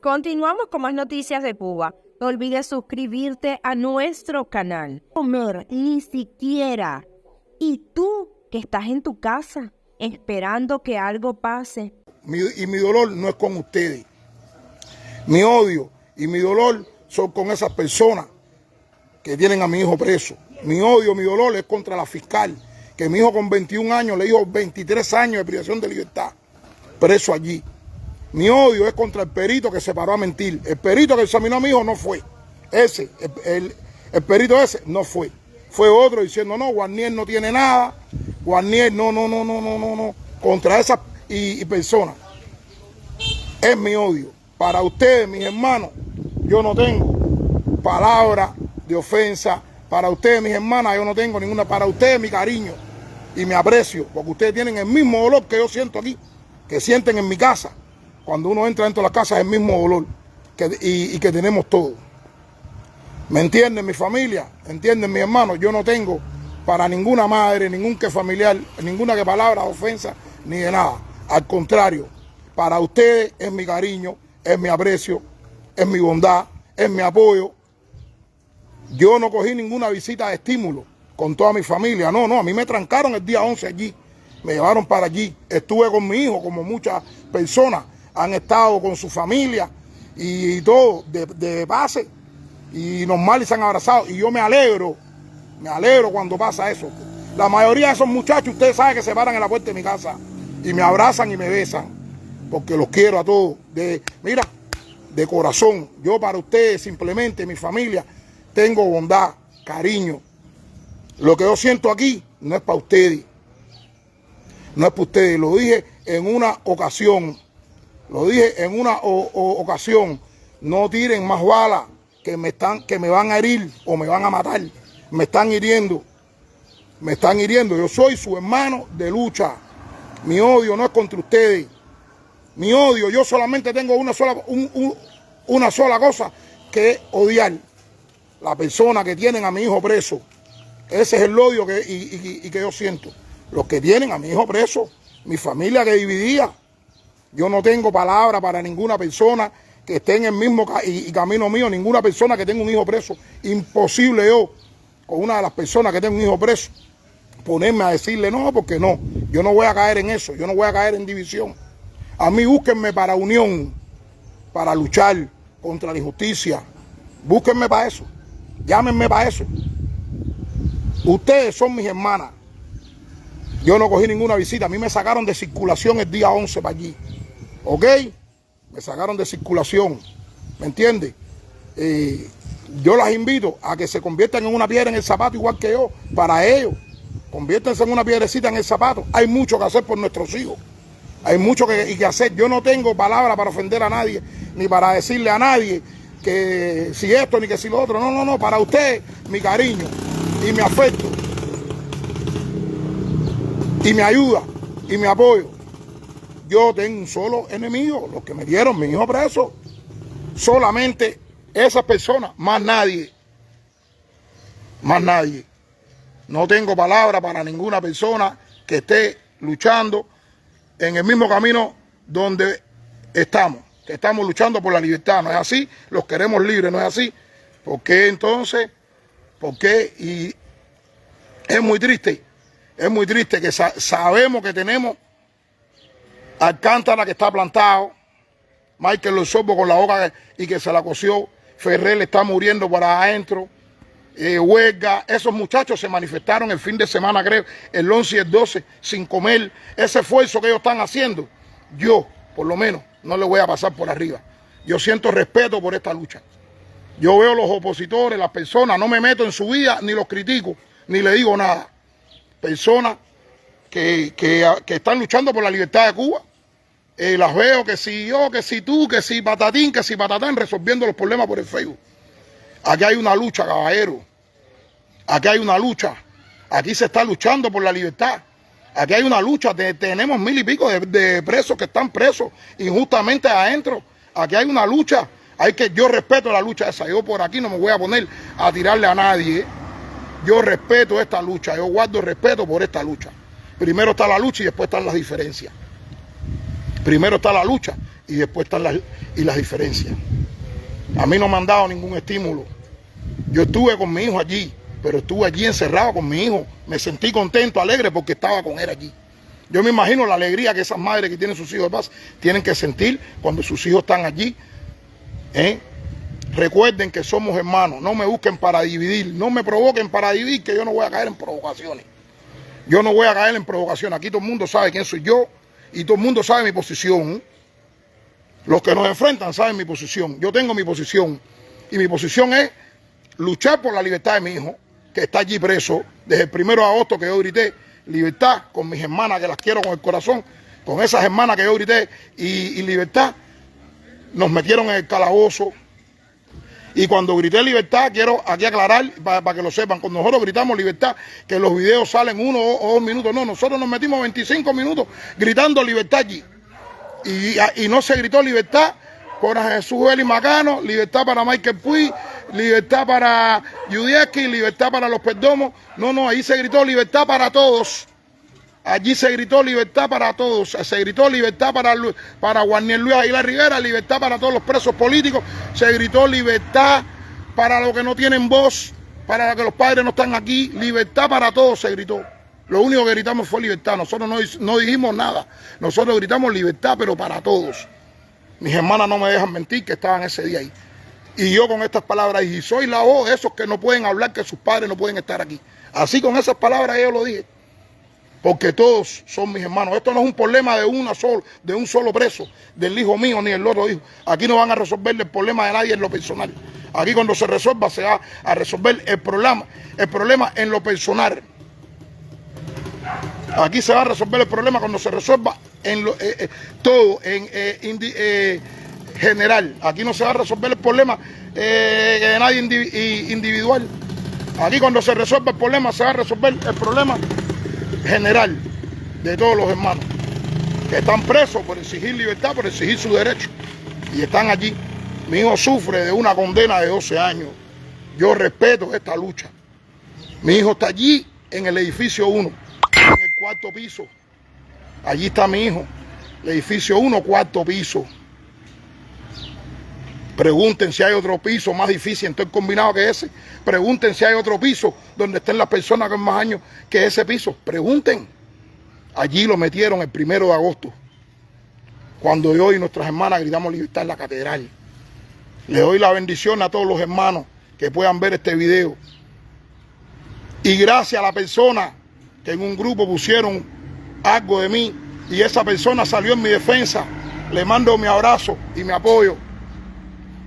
Continuamos con más noticias de Cuba. No olvides suscribirte a nuestro canal. Comer, ni siquiera. Y tú que estás en tu casa esperando que algo pase. Mi dolor no es con ustedes. Mi odio y mi dolor son con esas personas que tienen a mi hijo preso. Mi odio, mi dolor es contra la fiscal, que mi hijo con 21 años le dijo 23 años de privación de libertad, preso allí. Mi odio es contra el perito que se paró a mentir. El perito que examinó a mi hijo no fue. Ese, el perito ese no fue. Fue otro diciendo, no, Guarnier no tiene nada. Guarnier, no. Contra esas y personas. Es mi odio. Para ustedes, mis hermanos, yo no tengo palabras de ofensa. Para ustedes, mis hermanas, yo no tengo ninguna. Para ustedes, mi cariño y mi aprecio. Porque ustedes tienen el mismo dolor que yo siento aquí, que sienten en mi casa. Cuando uno entra dentro de la casa es el mismo dolor y que tenemos todos. ¿Me entienden mi familia? ¿Entienden mi hermano? Yo no tengo para ninguna madre, ningún que familiar, ninguna que palabra de ofensa, ni de nada. Al contrario, para ustedes es mi cariño, es mi aprecio, es mi bondad, es mi apoyo. Yo no cogí ninguna visita de estímulo con toda mi familia. No, a mí me trancaron el día 11 allí. Me llevaron para allí. Estuve con mi hijo, como muchas personas han estado con su familia y todo de base y normal y se han abrazado. Y yo me alegro cuando pasa eso. La mayoría de esos muchachos, ustedes saben que se paran en la puerta de mi casa y me abrazan y me besan, porque los quiero a todos. Mira, de corazón, yo para ustedes simplemente, mi familia, tengo bondad, cariño. Lo que yo siento aquí no es para ustedes. No es para ustedes. Lo dije en una ocasión. No tiren más balas que me van a herir o me van a matar. Me están hiriendo. Yo soy su hermano de lucha. Mi odio no es contra ustedes. Mi odio, yo solamente tengo una sola cosa que odiar. La persona que tienen a mi hijo preso. Ese es el odio que yo siento. Los que tienen a mi hijo preso, mi familia que dividía. Yo no tengo palabra para ninguna persona que esté en el mismo camino mío, ninguna persona que tenga un hijo preso. Imposible yo, con una de las personas que tenga un hijo preso, ponerme a decirle no, porque no. Yo no voy a caer en eso, yo no voy a caer en división. A mí búsquenme para unión, para luchar contra la injusticia. Búsquenme para eso, llámenme para eso. Ustedes son mis hermanas. Yo no cogí ninguna visita, a mí me sacaron de circulación el día 11 para allí. ¿Ok? Me sacaron de circulación, ¿me entiendes? Yo las invito a que se conviertan en una piedra en el zapato igual que yo, para ellos. Conviértanse en una piedrecita en el zapato. Hay mucho que hacer por nuestros hijos. Hay mucho que hacer. Yo no tengo palabra para ofender a nadie, ni para decirle a nadie que si esto ni que si lo otro. No. Para usted, mi cariño y mi afecto y mi ayuda y mi apoyo. Yo tengo un solo enemigo, los que me dieron mi hijo preso. Solamente esas personas, más nadie. Más nadie. No tengo palabra para ninguna persona que esté luchando en el mismo camino donde estamos. Que estamos luchando por la libertad. ¿No es así? Los queremos libres, ¿no es así? ¿Por qué entonces? ¿Por qué? Y es muy triste que sabemos que tenemos Alcántara que está plantado, Michael Losorbo con la boca y que se la coció, Ferrer está muriendo por adentro, Huelga. Esos muchachos se manifestaron el fin de semana, creo, el 11 y el 12, sin comer. Ese esfuerzo que ellos están haciendo, yo, por lo menos, no le voy a pasar por arriba. Yo siento respeto por esta lucha. Yo veo los opositores, las personas, no me meto en su vida, ni los critico, ni le digo nada. Personas que están luchando por la libertad de Cuba, las veo que si yo, que si tú, que si patatín, que si patatán, resolviendo los problemas por el Facebook. Aquí hay una lucha, caballero. Aquí hay una lucha. Aquí se está luchando por la libertad. Aquí hay una lucha. Tenemos 1000 y pico de presos que están presos injustamente adentro. Aquí hay una lucha. Yo respeto la lucha esa. Yo por aquí no me voy a poner a tirarle a nadie. Yo respeto esta lucha. Yo guardo respeto por esta lucha. Primero está la lucha y después están las diferencias. Primero está la lucha y después están las diferencias. A mí no me han dado ningún estímulo. Yo estuve con mi hijo allí, pero estuve allí encerrado con mi hijo. Me sentí contento, alegre, porque estaba con él allí. Yo me imagino la alegría que esas madres que tienen sus hijos de paz tienen que sentir cuando sus hijos están allí. Recuerden que somos hermanos, no me busquen para dividir, no me provoquen para dividir, que yo no voy a caer en provocaciones. Yo no voy a caer en provocaciones. Aquí todo el mundo sabe quién soy yo y todo el mundo sabe mi posición. Los que nos enfrentan saben mi posición. Yo tengo mi posición y mi posición es luchar por la libertad de mi hijo, que está allí preso desde el 1 de agosto, que yo grité libertad con mis hermanas, que las quiero con el corazón, con esas hermanas que yo grité y libertad. Nos metieron en el calabozo. Y cuando grité libertad, quiero aquí aclarar, para que lo sepan, cuando nosotros gritamos libertad, que los videos salen 1 o 2 minutos, no, nosotros nos metimos 25 minutos gritando libertad allí. Y no se gritó libertad por Jesús Eli Macano, libertad para Michael Puig, libertad para Yudieski, libertad para los Perdomos. No, ahí se gritó libertad para todos. Allí se gritó libertad para todos. Se gritó libertad para Juan Luis Aguilar Rivera, libertad para todos los presos políticos. Se gritó libertad para los que no tienen voz, para los que los padres no están aquí. Libertad para todos se gritó. Lo único que gritamos fue libertad. Nosotros no dijimos nada. Nosotros gritamos libertad, pero para todos. Mis hermanas no me dejan mentir que estaban ese día ahí. Y yo con estas palabras dije, soy la voz de esos que no pueden hablar, que sus padres no pueden estar aquí. Así con esas palabras yo lo dije. Porque todos son mis hermanos. Esto no es un problema de un solo preso, del hijo mío ni del otro hijo. Aquí no van a resolver el problema de nadie en lo personal. Aquí cuando se resuelva se va a resolver el problema en lo personal. Aquí se va a resolver el problema cuando se resuelva en todo, en general. Aquí no se va a resolver el problema de nadie individual. Aquí cuando se resuelva el problema se va a resolver el problema general de todos los hermanos que están presos por exigir libertad, por exigir su derecho, y están allí. Mi hijo sufre de una condena de 12 años. Yo respeto esta lucha. Mi hijo está allí en el edificio 1, en el 4º piso. Allí está mi hijo, el edificio 1, 4º piso. Pregunten si hay otro piso más difícil, entonces combinado que ese. Pregunten si hay otro piso donde estén las personas con más años que ese piso. Pregunten. Allí lo metieron el 1 de agosto. Cuando yo y nuestras hermanas gritamos libertad en la catedral. Le doy la bendición a todos los hermanos que puedan ver este video. Y gracias a la persona que en un grupo pusieron algo de mí y esa persona salió en mi defensa, le mando mi abrazo y mi apoyo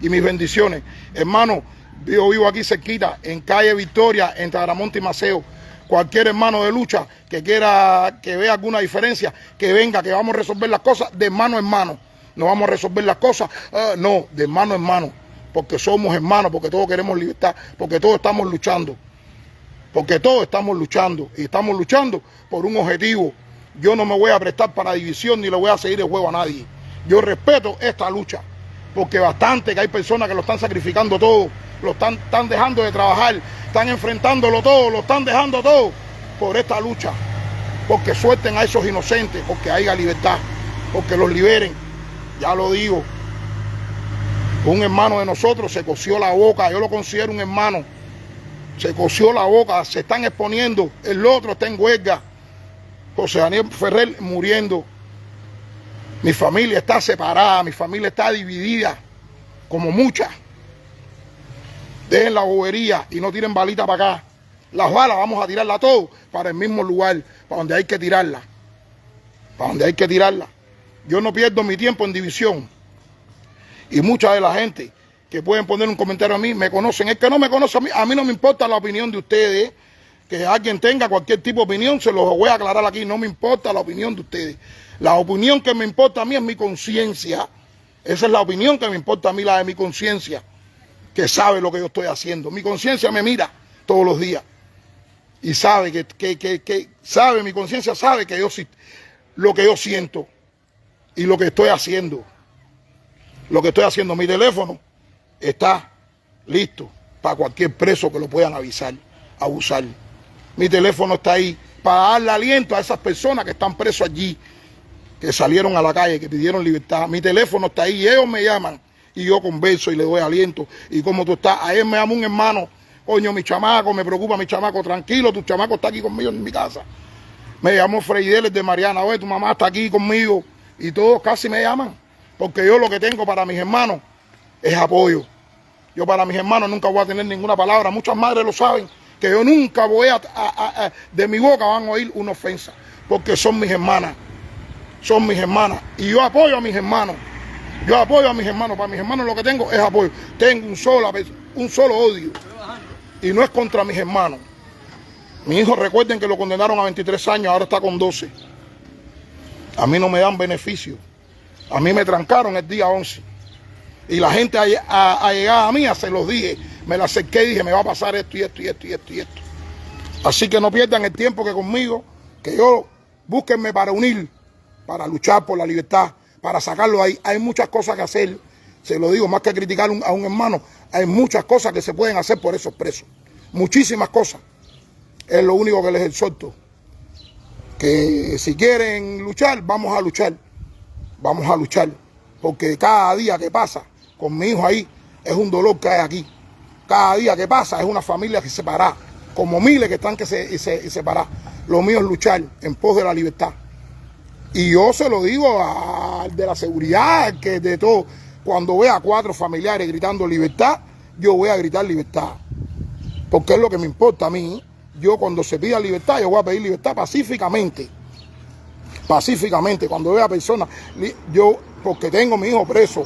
y mis bendiciones. Hermano, yo vivo aquí cerquita, en calle Victoria, entre Aramonte y Maceo. Cualquier hermano de lucha que quiera, que vea alguna diferencia, que venga, que vamos a resolver las cosas de hermano a hermano. No vamos a resolver las cosas, no, de hermano a hermano. Porque somos hermanos, porque todos queremos libertad, porque todos estamos luchando. Porque todos estamos luchando y estamos luchando por un objetivo. Yo no me voy a prestar para división ni le voy a seguir el juego a nadie. Yo respeto esta lucha. Porque bastante que hay personas que lo están sacrificando todo, lo están dejando de trabajar, están enfrentándolo todo, lo están dejando todo por esta lucha. Porque suelten a esos inocentes, porque haya libertad, porque los liberen. Ya lo digo, un hermano de nosotros se cosió la boca, yo lo considero un hermano, se cosió la boca, se están exponiendo, el otro está en huelga, José Daniel Ferrer muriendo. Mi familia está separada, mi familia está dividida, como muchas. Dejen la bobería y no tiren balitas para acá. Las balas vamos a tirarlas todos para el mismo lugar, para donde hay que tirarlas. Para donde hay que tirarlas. Yo no pierdo mi tiempo en división. Y mucha de la gente que pueden poner un comentario a mí, me conocen. El que no me conoce a mí no me importa la opinión de ustedes. Que alguien tenga cualquier tipo de opinión, se los voy a aclarar aquí. No me importa la opinión de ustedes. La opinión que me importa a mí es mi conciencia. Esa es la opinión que me importa a mí, la de mi conciencia, que sabe lo que yo estoy haciendo. Mi conciencia me mira todos los días y sabe sabe, mi conciencia sabe que lo que yo siento y lo que estoy haciendo. Lo que estoy haciendo, mi teléfono está listo para cualquier preso que lo puedan abusar. Mi teléfono está ahí para darle aliento a esas personas que están presos allí, que salieron a la calle, que pidieron libertad. Mi teléfono está ahí y ellos me llaman y yo converso y le doy aliento. ¿Y cómo tú estás? Ayer me llamó un hermano, coño, mi chamaco, me preocupa mi chamaco, tranquilo, tu chamaco está aquí conmigo en mi casa. Me llamó Freideles de Mariana, oye, tu mamá está aquí conmigo. Y todos casi me llaman, porque yo lo que tengo para mis hermanos es apoyo. Yo para mis hermanos nunca voy a tener ninguna palabra. Muchas madres lo saben, que yo nunca voy de mi boca van a oír una ofensa, porque son mis hermanas. Son mis hermanas. Y yo apoyo a mis hermanos. Yo apoyo a mis hermanos. Para mis hermanos lo que tengo es apoyo. Tengo un solo odio. Y no es contra mis hermanos. Mi hijo, recuerden que lo condenaron a 23 años, ahora está con 12. A mí no me dan beneficio. A mí me trancaron el día 11. Y la gente allegada a mí, se los dije, me la acerqué y dije, me va a pasar esto y esto y esto y esto y esto. Así que no pierdan el tiempo que conmigo, que yo, búsquenme para unir, para luchar por la libertad, para sacarlo ahí. Hay muchas cosas que hacer, se lo digo, más que criticar a un hermano, hay muchas cosas que se pueden hacer por esos presos. Muchísimas cosas. Es lo único que les exhorto. Que si quieren luchar, vamos a luchar. Vamos a luchar. Porque cada día que pasa con mi hijo ahí es un dolor que hay aquí. Cada día que pasa es una familia que se separa. Como miles que están que se separadas. Lo mío es luchar en pos de la libertad. Y yo se lo digo al de la seguridad, que de todo. Cuando vea a 4 familiares gritando libertad, yo voy a gritar libertad. Porque es lo que me importa a mí. Yo cuando se pida libertad, yo voy a pedir libertad pacíficamente. Pacíficamente. Cuando vea personas, yo, porque tengo a mi hijo preso,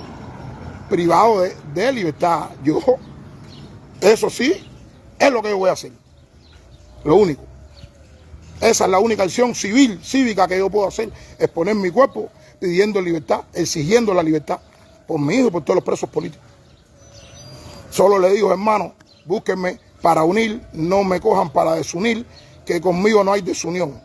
privado de libertad, yo, eso sí, es lo que yo voy a hacer. Lo único. Esa es la única acción civil, cívica que yo puedo hacer, es poner mi cuerpo pidiendo libertad, exigiendo la libertad por mi hijo y por todos los presos políticos. Solo le digo, hermano, búsquenme para unir, no me cojan para desunir, que conmigo no hay desunión.